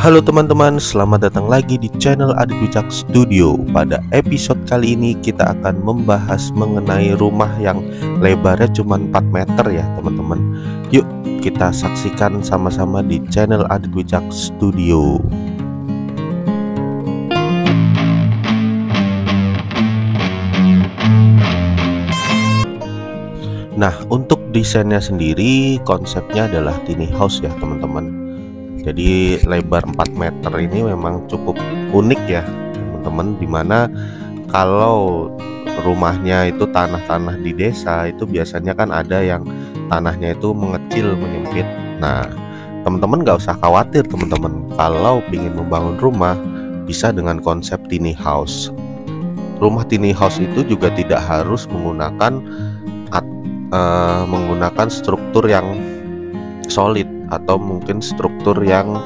Halo teman-teman, selamat datang lagi di channel Adit Wicak Studio. Pada episode kali ini kita akan membahas mengenai rumah yang lebarnya cuma 4 meter ya teman-teman. Yuk kita saksikan sama-sama di channel Adit Wicak Studio. Nah, untuk desainnya sendiri konsepnya adalah tiny house ya teman-teman. Jadi lebar 4 meter ini memang cukup unik ya teman-teman, dimana kalau rumahnya itu tanah-tanah di desa itu biasanya kan ada yang tanahnya itu mengecil, menyempit. Nah teman-teman gak usah khawatir teman-teman, kalau ingin membangun rumah bisa dengan konsep tiny house. Rumah tiny house itu juga tidak harus menggunakan struktur yang solid atau mungkin struktur yang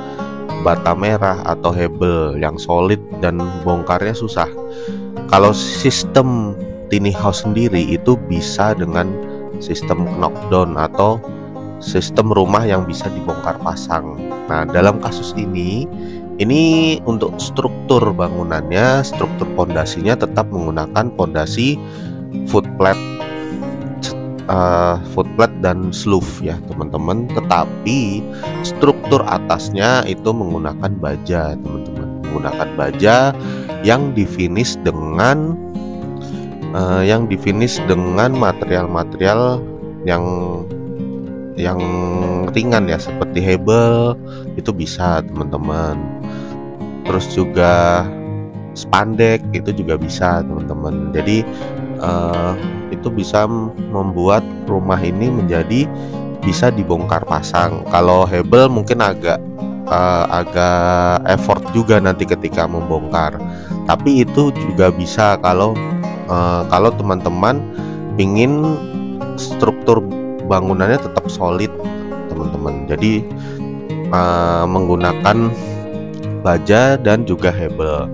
bata merah atau hebel yang solid dan bongkarnya susah. Kalau sistem tiny house sendiri itu bisa dengan sistem knockdown atau sistem rumah yang bisa dibongkar pasang. Nah, dalam kasus ini untuk struktur bangunannya, struktur pondasinya tetap menggunakan pondasi footplate dan slope ya teman-teman, tetapi struktur atasnya itu menggunakan baja teman-teman, menggunakan baja yang difinish dengan material-material yang ringan ya, seperti hebel itu bisa teman-teman. Terus juga spandek itu juga bisa teman-teman. Jadi itu bisa membuat rumah ini menjadi bisa dibongkar pasang. Kalau hebel mungkin agak effort juga nanti ketika membongkar, tapi itu juga bisa kalau teman-teman ingin struktur bangunannya tetap solid teman-teman. Jadi menggunakan baja dan juga hebel.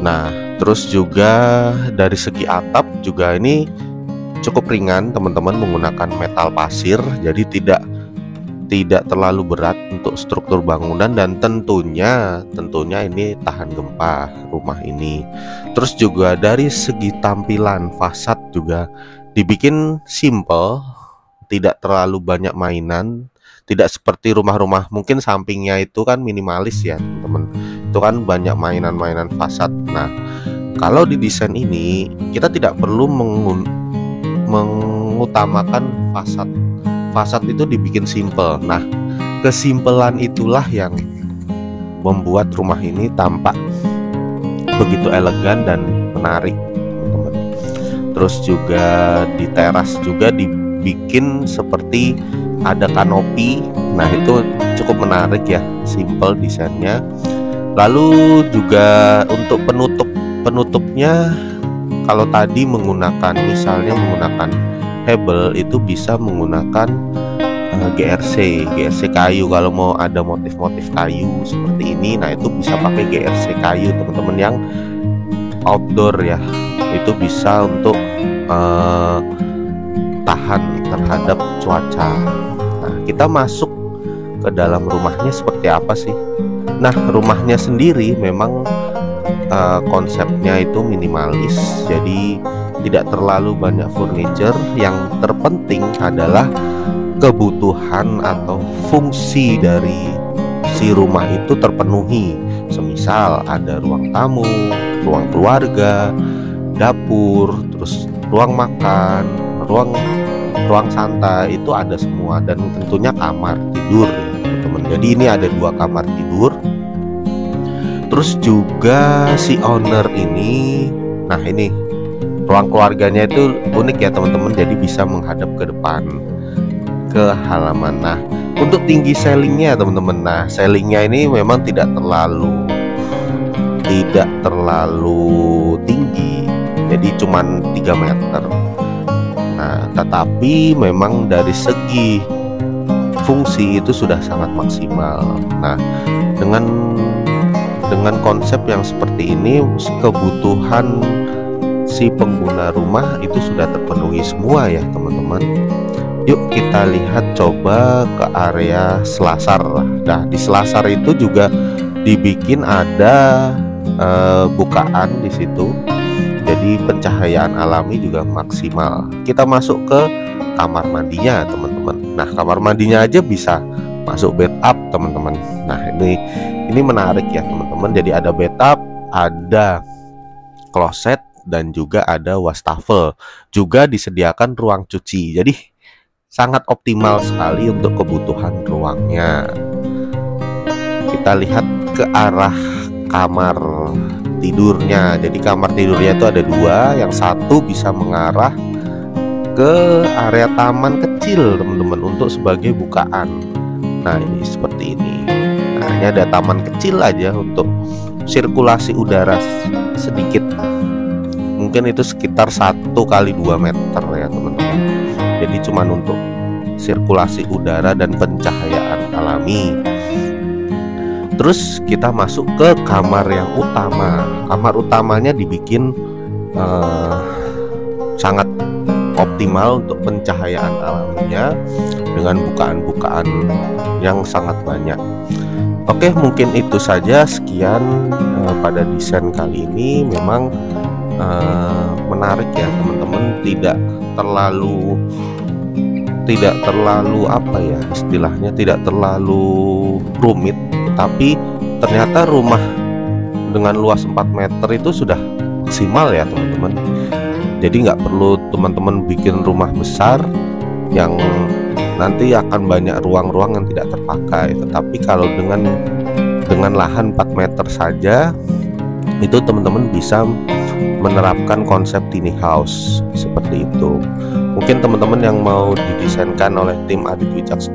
Nah, terus juga dari segi atap juga ini cukup ringan teman-teman, menggunakan metal pasir, jadi tidak terlalu berat untuk struktur bangunan, dan tentunya ini tahan gempa rumah ini. Terus juga dari segi tampilan fasad juga dibikin simple, tidak terlalu banyak mainan. Tidak seperti rumah-rumah mungkin sampingnya itu kan minimalis ya teman-teman, itu kan banyak mainan-mainan fasad. Nah, kalau di desain ini kita tidak perlu mengutamakan fasad itu dibikin simple. Nah, kesimpelan itulah yang membuat rumah ini tampak begitu elegan dan menarik teman-teman. Terus juga di teras juga dibikin seperti ada kanopi. Nah, itu cukup menarik ya, simple desainnya. Lalu juga untuk penutupnya, kalau tadi misalnya menggunakan hebel, itu bisa menggunakan GRC kayu. Kalau mau ada motif-motif kayu seperti ini, nah itu bisa pakai GRC kayu teman-teman, yang outdoor ya. Itu bisa untuk tahan terhadap cuaca. Nah, kita masuk ke dalam rumahnya seperti apa sih? Nah, rumahnya sendiri memang konsepnya itu minimalis, jadi tidak terlalu banyak furniture. Yang terpenting adalah kebutuhan atau fungsi dari si rumah itu terpenuhi. Semisal ada ruang tamu, ruang keluarga, dapur, terus ruang makan, ruang santai, itu ada semua. Dan tentunya kamar tidur ya teman-teman. Jadi ini ada 2 kamar tidur. Terus juga si owner ini, nah ini ruang keluarganya itu unik ya teman-teman, jadi bisa menghadap ke depan ke halaman. Nah, untuk tinggi ceilingnya teman-teman, nah ceilingnya ini memang tidak terlalu tinggi, jadi cuman 3 meter. Nah, tetapi memang dari segi fungsi itu sudah sangat maksimal. Nah, dengan konsep yang seperti ini, kebutuhan si pengguna rumah itu sudah terpenuhi semua ya teman-teman. Yuk kita lihat coba ke area selasar. Nah, di selasar itu juga dibikin ada bukaan di situ, jadi pencahayaan alami juga maksimal. Kita masuk ke kamar mandinya teman-teman. Nah, kamar mandinya aja bisa masuk bathtub teman-teman. Nah, ini menarik ya teman-teman. Jadi ada bathtub, ada kloset, dan juga ada wastafel. Juga disediakan ruang cuci. Jadi sangat optimal sekali untuk kebutuhan ruangnya. Kita lihat ke arah kamar tidurnya. Jadi kamar tidurnya itu ada dua. Yang satu bisa mengarah ke area taman kecil teman-teman, untuk sebagai bukaan. Nah, ini seperti ini. Nah, ini ada taman kecil aja untuk sirkulasi udara sedikit. Mungkin itu sekitar 1 kali 2 meter ya teman-teman. Jadi cuman untuk sirkulasi udara dan pencahayaan alami. Terus kita masuk ke kamar yang utama. Kamar utamanya dibikin sangat optimal untuk pencahayaan alaminya, dengan bukaan-bukaan yang sangat banyak. Oke, mungkin itu saja. Sekian pada desain kali ini. Memang menarik ya teman-teman, tidak terlalu apa ya istilahnya, tidak terlalu rumit, tapi ternyata rumah dengan luas 4 meter itu sudah maksimal ya teman-teman. Jadi nggak perlu teman-teman bikin rumah besar yang nanti akan banyak ruang-ruang yang tidak terpakai. Tetapi kalau dengan lahan 4 meter saja, itu teman-teman bisa menerapkan konsep tiny house seperti itu. Mungkin teman-teman yang mau didesainkan oleh tim Adit Wicaks